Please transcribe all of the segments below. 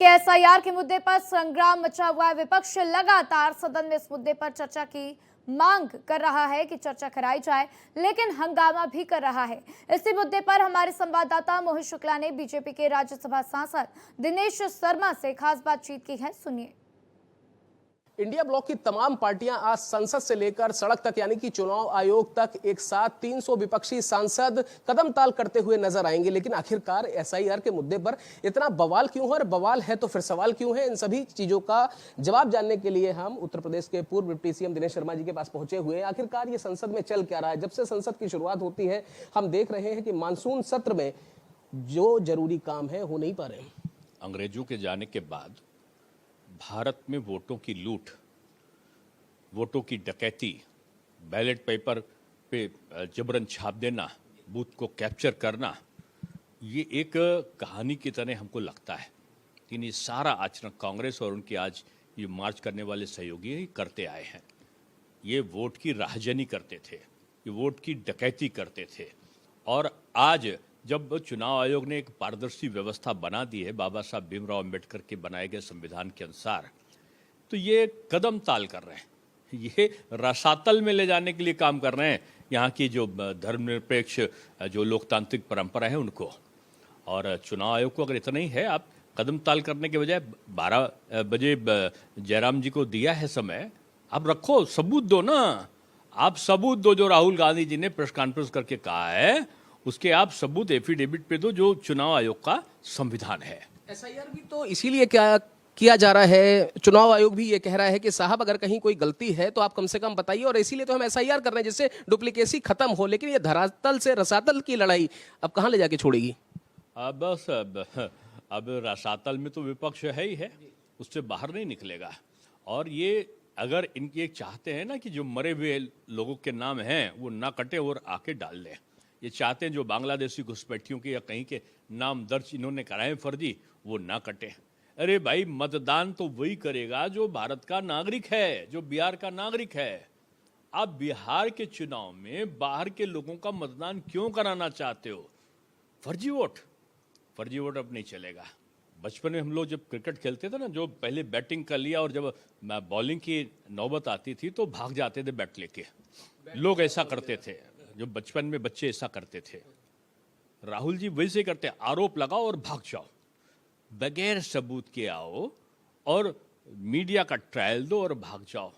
SIR के मुद्दे पर संग्राम मचा हुआ है। विपक्ष लगातार सदन में इस मुद्दे पर चर्चा की मांग कर रहा है कि चर्चा कराई जाए, लेकिन हंगामा भी कर रहा है। इसी मुद्दे पर हमारे संवाददाता मोहित शुक्ला ने बीजेपी के राज्यसभा सांसद दिनेश शर्मा से खास बातचीत की है, सुनिए। इंडिया ब्लॉक की तमाम पार्टियां आज संसद से लेकर सड़क तक यानी कि चुनाव आयोग तक एक साथ 300 विपक्षी सांसद कदम ताल करते हुए नजर आएंगे। लेकिन आखिरकार एसआईआर के मुद्दे पर इतना बवाल क्यों है, और बवाल है तो फिर सवाल क्यों है? इन सभी चीजों का जवाब जानने के लिए हम उत्तर प्रदेश के पूर्व डिप्टी सीएम दिनेश शर्मा जी के पास पहुंचे हुए हैं। आखिरकार ये संसद में चल क्या रहा है? जब से संसद की शुरुआत होती है हम देख रहे हैं कि मानसून सत्र में जो जरूरी काम है हो नहीं पा रहे। अंग्रेजों के जाने के बाद भारत में वोटों की लूट, वोटों की डकैती, बैलेट पेपर पे जबरन छाप देना, बूथ को कैप्चर करना, ये एक कहानी की तरह हमको लगता है। लेकिन ये सारा आचरण कांग्रेस और उनके आज ये मार्च करने वाले सहयोगी ही करते आए हैं। ये वोट की राहजनी करते थे, ये वोट की डकैती करते थे। और आज जब चुनाव आयोग ने एक पारदर्शी व्यवस्था बना दी है बाबा साहब भीमराव अंबेडकर के बनाए गए संविधान के अनुसार, तो ये कदम ताल कर रहे हैं, ये रसातल में ले जाने के लिए काम कर रहे हैं यहाँ की जो धर्मनिरपेक्ष जो लोकतांत्रिक परंपरा है उनको। और चुनाव आयोग को अगर इतना ही है, आप कदम ताल करने के बजाय 12 बजे जयराम जी को दिया है समय, आप रखो, सबूत दो ना। आप सबूत दो, जो राहुल गांधी जी ने प्रेस कॉन्फ्रेंस करके कहा है उसके आप सबूत एफिडेविट पे दो, जो चुनाव आयोग का संविधान है। एसआईआर भी तो इसीलिए क्या किया जा रहा है, चुनाव आयोग भी ये कह रहा है कि साहब अगर कहीं कोई गलती है तो आप कम से कम बताइए, और इसीलिए तो हम एसआईआर कर रहे हैं जिससे डुप्लीकेसी खत्म हो। लेकिन ये धरातल से रसातल की लड़ाई अब कहां ले जाके छोड़ेगी? बस अब रसातल में तो विपक्ष है ही है, उससे बाहर नहीं निकलेगा। और ये अगर इनके चाहते हैं ना कि जो मरे हुए लोगों के नाम हैं वो ना कटे और आके डाल दें, ये चाहते हैं जो बांग्लादेशी घुसपैठियों के या कहीं के नाम दर्ज इन्होंने कराए फर्जी, वो ना कटे। अरे भाई, मतदान तो वही करेगा जो भारत का नागरिक है, जो बिहार का नागरिक है। आप बिहार के चुनाव में बाहर के लोगों का मतदान क्यों कराना चाहते हो? फर्जी वोट अब नहीं चलेगा। बचपन में हम लोग जब क्रिकेट खेलते थे ना, जो पहले बैटिंग कर लिया और जब बॉलिंग की नौबत आती थी तो भाग जाते थे बैट लेके। लोग ऐसा करते थे, जो बचपन में बच्चे ऐसा करते थे। राहुल जी वैसे करते, आरोप लगाओ और भाग जाओ, बगैर सबूत के आओ और मीडिया का ट्रायल दो और भाग जाओ।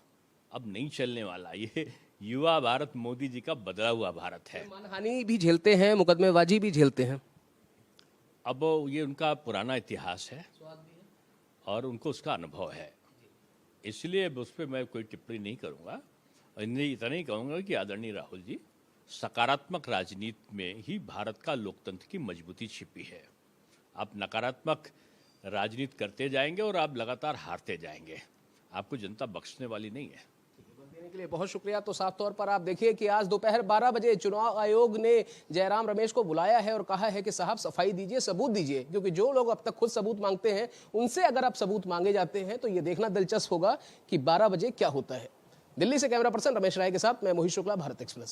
अब नहीं चलने वाला। ये युवा भारत मोदी जी का बदला हुआ भारत है। मानहानि भी झेलते हैं, मुकदमेबाजी भी झेलते हैं। अब ये उनका पुराना इतिहास है और उनको उसका अनुभव है, इसलिए उस पर मैं कोई टिप्पणी नहीं करूँगा। इतना ही कहूँगा कि आदरणीय राहुल जी, सकारात्मक राजनीति में ही भारत का लोकतंत्र की मजबूती छिपी है। आप नकारात्मक राजनीति करते जाएंगे और आप लगातार हारते जाएंगे, आपको जनता बख्शने वाली नहीं है। देने के लिए बहुत शुक्रिया। तो साफ तौर पर आप देखिए कि आज दोपहर 12 बजे चुनाव आयोग ने जयराम रमेश को बुलाया है और कहा है कि साहब सफाई दीजिए, सबूत दीजिए, क्योंकि जो लोग अब तक खुद सबूत मांगते हैं उनसे अगर आप सबूत मांगे जाते हैं तो ये देखना दिलचस्प होगा कि 12 बजे क्या होता है। दिल्ली से कैमरा पर्सन रमेश राय के साथ मैं मोहित शुक्ला, भारत एक्सप्रेस।